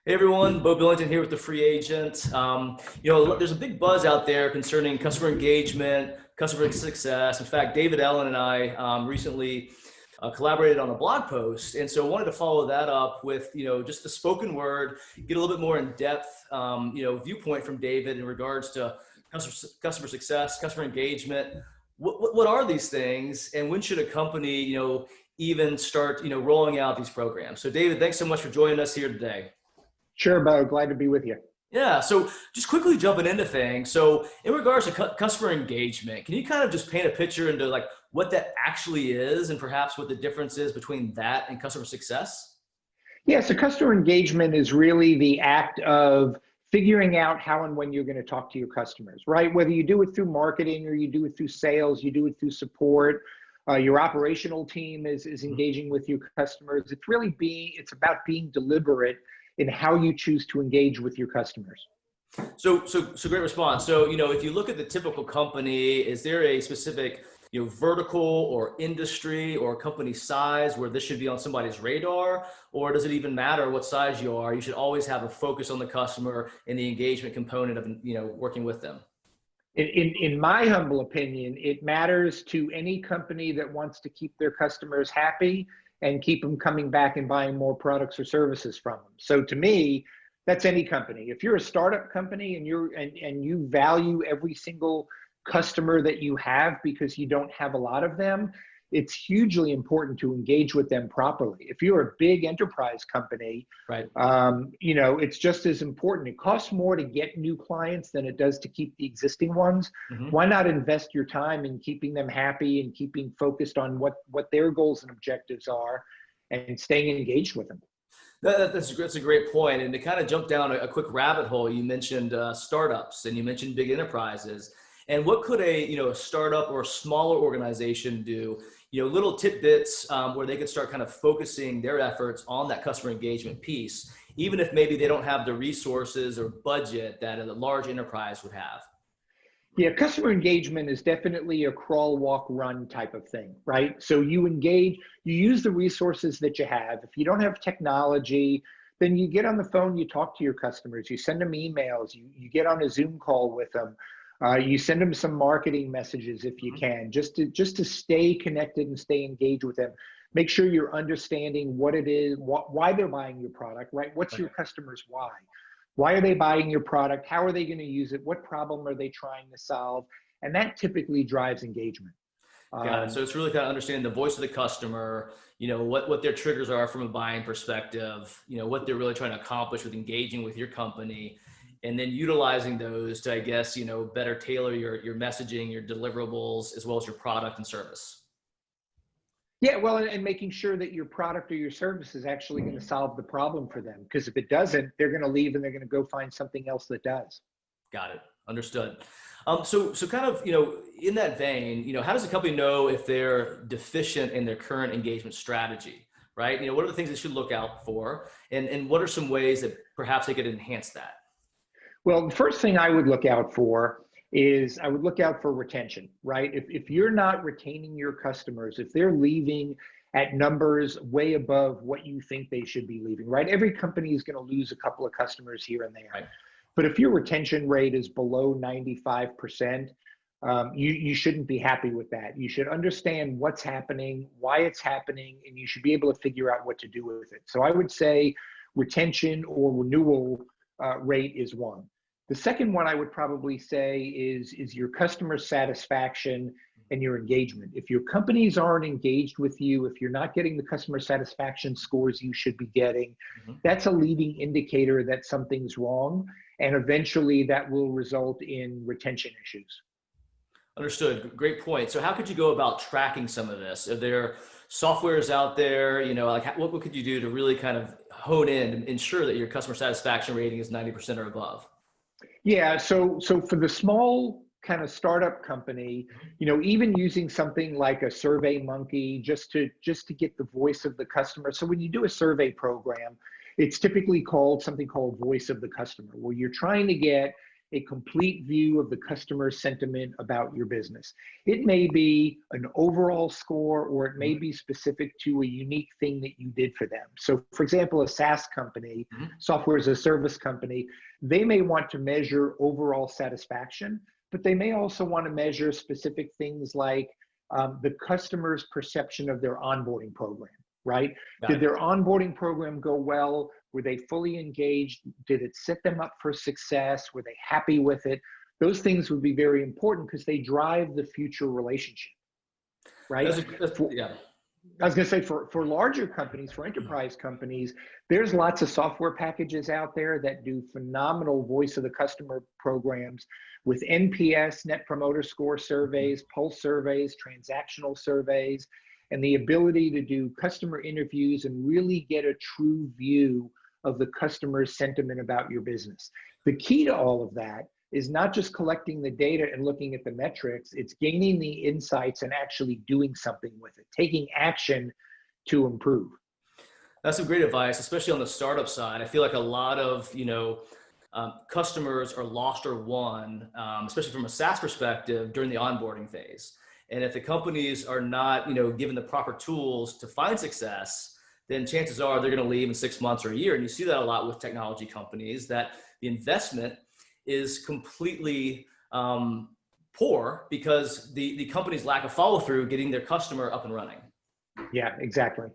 Hey everyone, Bo Billington here with the Free Agent. There's a big buzz out there concerning customer engagement, customer success. In fact, David Allen and I recently collaborated on a blog post, and so I wanted to follow that up with just the spoken word, get a little bit more in depth, viewpoint from David in regards to customer success, customer engagement. What are these things, and when should a company even start rolling out these programs? So, David, thanks so much for joining us here today. Sure, Bo. Glad to be with you. Yeah, so just quickly jumping into things. So in regards to customer engagement, can you kind of just paint a picture into like what that actually is and perhaps what the difference is between that and customer success? Yeah, so customer engagement is really the act of figuring out how and when you're going to talk to your customers, right? Whether you do it through marketing or you do it through sales, you do it through support, your operational team is engaging with your customers. It's about being deliberate in how you choose to engage with your customers. So great response. So, if you look at the typical company, is there a specific, vertical or industry or company size where this should be on somebody's radar? Or does it even matter what size you are? You should always have a focus on the customer and the engagement component of, working with them. In my humble opinion, it matters to any company that wants to keep their customers happy and keep them coming back and buying more products or services from them. So to me, that's any company. If you're a startup company and you value every single customer that you have because you don't have a lot of them, it's hugely important to engage with them properly. If you're a big enterprise company, right, it's just as important. It costs more to get new clients than it does to keep the existing ones. Why not invest your time in keeping them happy and keeping focused on what their goals and objectives are and staying engaged with them? That's a great point. And to kind of jump down a quick rabbit hole, you mentioned startups and you mentioned big enterprises. And what could a startup or a smaller organization do? Little tidbits where they could start kind of focusing their efforts on that customer engagement piece, even if maybe they don't have the resources or budget that a large enterprise would have. Yeah, customer engagement is definitely a crawl, walk, run type of thing, right? So you use the resources that you have. If you don't have technology, then you get on the phone, you talk to your customers, you send them emails, you get on a Zoom call with them. You send them some marketing messages if you can, just to stay connected and stay engaged with them. Make sure you're understanding what it is, why they're buying your product, right? What's your customer's why? Why are they buying your product? How are they going to use it? What problem are they trying to solve? And that typically drives engagement. Got it. So it's really kind of understanding the voice of the customer, what their triggers are from a buying perspective, what they're really trying to accomplish with engaging with your company. And then utilizing those to, I guess, better tailor your messaging, your deliverables, as well as your product and service. Yeah, well, and making sure that your product or your service is actually going to solve the problem for them. Because if it doesn't, they're going to leave and they're going to go find something else that does. Got it. Understood. So kind of, in that vein, how does a company know if they're deficient in their current engagement strategy, right? What are the things they should look out for? And what are some ways that perhaps they could enhance that? Well, the first thing I would look out for is I would look out for retention, right? If you're not retaining your customers, if they're leaving at numbers way above what you think they should be leaving, right? Every company is going to lose a couple of customers here and there. Right. But if your retention rate is below 95%, you shouldn't be happy with that. You should understand what's happening, why it's happening, and you should be able to figure out what to do with it. So I would say retention or renewal rate is one. The second one I would probably say is your customer satisfaction and your engagement. If your companies aren't engaged with you, if you're not getting the customer satisfaction scores you should be getting, that's a leading indicator that something's wrong. And eventually that will result in retention issues. Understood. Great point. So how could you go about tracking some of this? Are there softwares out there, what could you do to really kind of hone in and ensure that your customer satisfaction rating is 90% or above? Yeah, so for the small kind of startup company, even using something like a Survey Monkey just to get the voice of the customer. So when you do a survey program, it's typically called something called voice of the customer, where you're trying to get a complete view of the customer sentiment about your business. It may be an overall score, or it may be specific to a unique thing that you did for them. So for example, a SaaS company, software as a service company, they may want to measure overall satisfaction, but they may also want to measure specific things like the customer's perception of their onboarding program, right? Did their onboarding program go well? Were they fully engaged? Did it set them up for success? Were they happy with it? Those things would be very important because they drive the future relationship, right? Yeah. I was going to say for larger companies, for enterprise companies, there's lots of software packages out there that do phenomenal voice of the customer programs with NPS, Net Promoter Score surveys, pulse surveys, transactional surveys, and the ability to do customer interviews and really get a true view of the customer's sentiment about your business. The key to all of that is not just collecting the data and looking at the metrics, it's gaining the insights and actually doing something with it, taking action to improve. That's some great advice, especially on the startup side. I feel like a lot of, customers are lost or won, especially from a SaaS perspective during the onboarding phase. And if the companies are not, given the proper tools to find success, then chances are they're going to leave in 6 months or a year. And you see that a lot with technology companies, that the investment is completely poor because the company's lack of follow through getting their customer up and running. Yeah, exactly.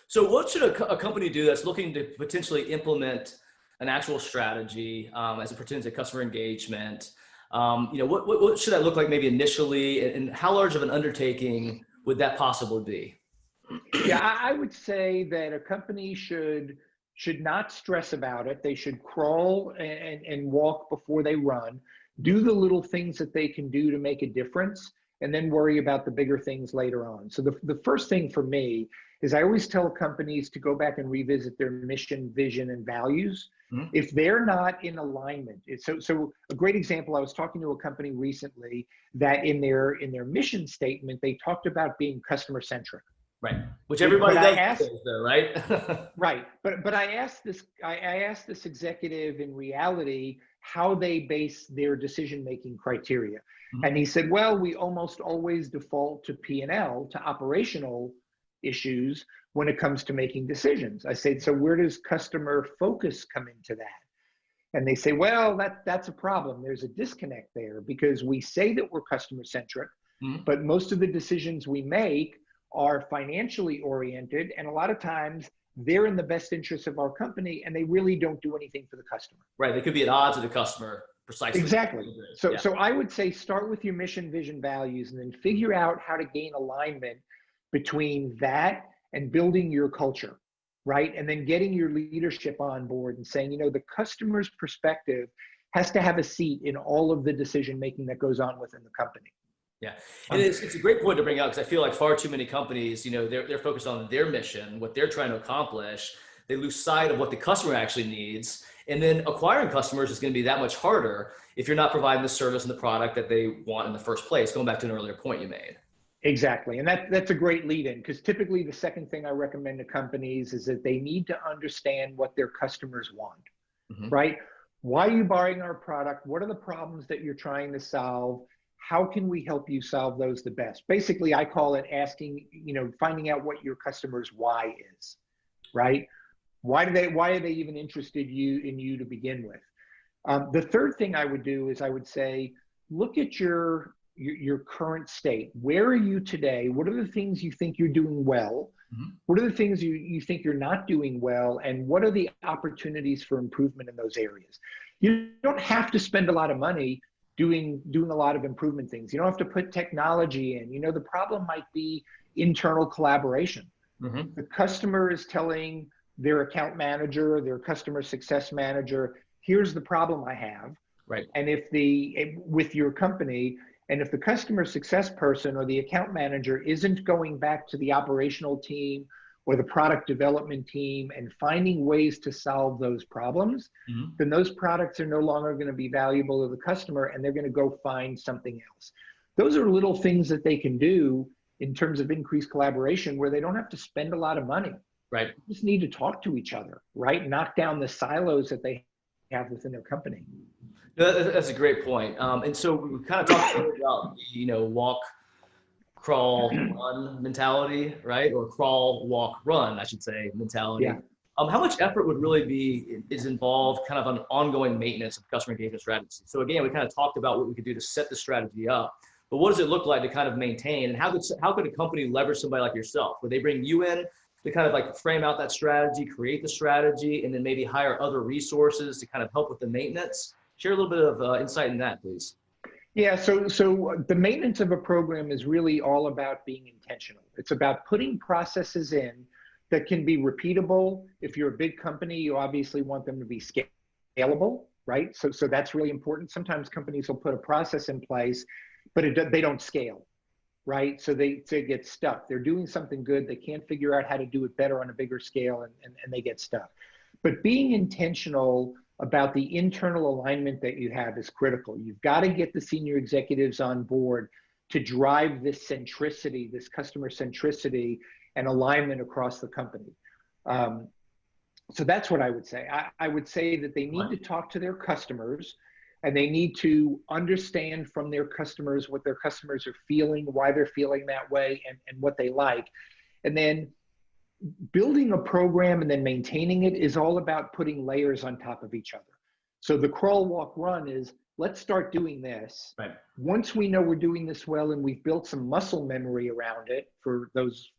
So what should a company do that's looking to potentially implement an actual strategy as it pertains to customer engagement? What should that look like maybe initially, and how large of an undertaking would that possibly be? Yeah, I would say that a company should not stress about it. They should crawl and walk before they run, do the little things that they can do to make a difference, and then worry about the bigger things later on. So the first thing for me is I always tell companies to go back and revisit their mission, vision, and values. If they're not in alignment. So a great example, I was talking to a company recently that in their mission statement, they talked about being customer centric. Right, which everybody does, though, right? Right, but I asked this executive in reality how they base their decision-making criteria, and he said, "Well, we almost always default to P&L, to operational issues when it comes to making decisions." I said, "So where does customer focus come into that?" And they say, "Well, that's a problem. There's a disconnect there because we say that we're customer centric, but most of the decisions we make are financially oriented, and a lot of times they're in the best interest of our company and they really don't do anything for the customer." Right, they could be at odds with the customer, precisely. Exactly. So I would say start with your mission, vision, values, and then figure out how to gain alignment between that and building your culture, right? And then getting your leadership on board and saying, the customer's perspective has to have a seat in all of the decision making that goes on within the company. Yeah, and it's a great point to bring up because I feel like far too many companies, they're focused on their mission, what they're trying to accomplish. They lose sight of what the customer actually needs. And then acquiring customers is going to be that much harder if you're not providing the service and the product that they want in the first place, going back to an earlier point you made. Exactly, and that's a great lead in, because typically the second thing I recommend to companies is that they need to understand what their customers want, right? Why are you buying our product? What are the problems that you're trying to solve? How can we help you solve those the best? Basically, I call it asking, finding out what your customer's why is, right? Why are they even interested in you to begin with? The third thing I would do is I would say, look at your current state. Where are you today? What are the things you think you're doing well? What are the things you think you're not doing well? And what are the opportunities for improvement in those areas? You don't have to spend a lot of money doing a lot of improvement things. You don't have to put technology in. The problem might be internal collaboration. The customer is telling their account manager, their customer success manager, here's the problem I have. Right. And with your company, and if the customer success person or the account manager isn't going back to the operational team or the product development team and finding ways to solve those problems, then those products are no longer going to be valuable to the customer and they're going to go find something else. Those are little things that they can do in terms of increased collaboration where they don't have to spend a lot of money. Right. They just need to talk to each other, right? Knock down the silos that they have within their company. No, that's a great point. And so we kind of talked about the, walk, crawl, run mentality, right? Or crawl, walk, run, I should say, Yeah. mentality. How much effort would really is involved kind of an ongoing maintenance of customer engagement strategy? So again, we kind of talked about what we could do to set the strategy up, but what does it look like to kind of maintain? And how could a company leverage somebody like yourself? Would they bring you in to kind of like frame out that strategy, create the strategy, and then maybe hire other resources to kind of help with the maintenance? Share a little bit of insight in that, please. Yeah, so the maintenance of a program is really all about being intentional. It's about putting processes in that can be repeatable. If you're a big company, you obviously want them to be scalable, right? So that's really important. Sometimes companies will put a process in place, but they don't scale, right? So they get stuck. They're doing something good. They can't figure out how to do it better on a bigger scale, and they get stuck. But being intentional about the internal alignment that you have is critical. You've got to get the senior executives on board to drive this centricity, this customer centricity and alignment across the company. So that's what I would say. I would say that they need to talk to their customers, and they need to understand from their customers what their customers are feeling, why they're feeling that way, and what they like. And then building a program and then maintaining it is all about putting layers on top of each other. So the crawl, walk, run is, let's start doing this. Right. Once we know we're doing this well and we've built some muscle memory around it, for those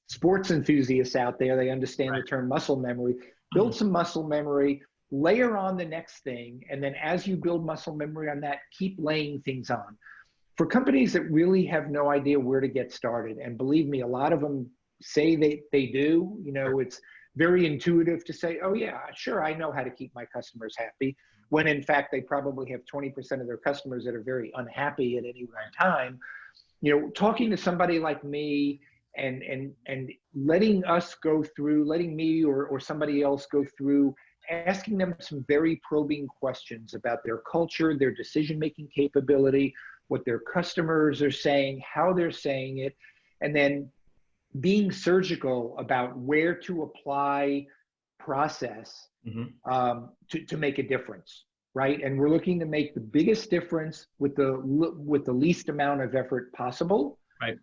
sports enthusiasts out there, they understand the term muscle memory. Build some muscle memory, layer on the next thing, and then as you build muscle memory on that, keep laying things on. For companies that really have no idea where to get started, and believe me, a lot of them say they do, it's very intuitive to say, oh yeah, sure, I know how to keep my customers happy, when in fact they probably have 20% of their customers that are very unhappy at any one time. Talking to somebody like me and letting me or somebody else go through, asking them some very probing questions about their culture, their decision-making capability, what their customers are saying, how they're saying it, and then being surgical about where to apply process to make a difference, right? And we're looking to make the biggest difference with the least amount of effort possible. Right.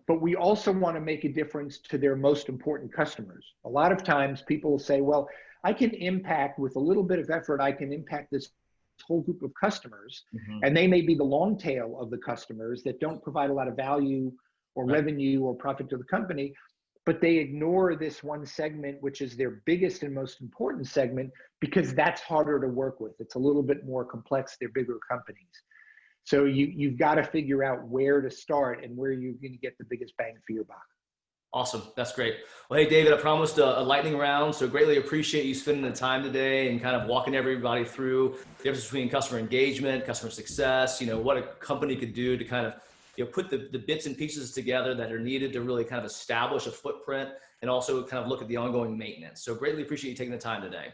But we also want to make a difference to their most important customers. A lot of times people will say, well, I can impact with a little bit of effort, I can impact this whole group of customers. And they may be the long tail of the customers that don't provide a lot of value or revenue or profit to the company, but they ignore this one segment, which is their biggest and most important segment, because that's harder to work with. It's a little bit more complex. They're bigger companies. So you've got to figure out where to start and where you're going to get the biggest bang for your buck. Awesome. That's great. Well, hey, David, I promised a lightning round, so greatly appreciate you spending the time today and kind of walking everybody through the difference between customer engagement, customer success, what a company could do to kind of put the bits and pieces together that are needed to really kind of establish a footprint and also kind of look at the ongoing maintenance. So greatly appreciate you taking the time today.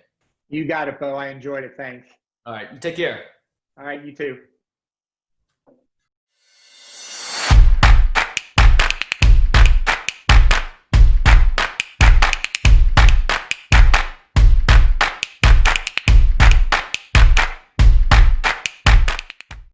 You got it, Bo. I enjoyed it. Thanks. All right. Take care. All right. You too.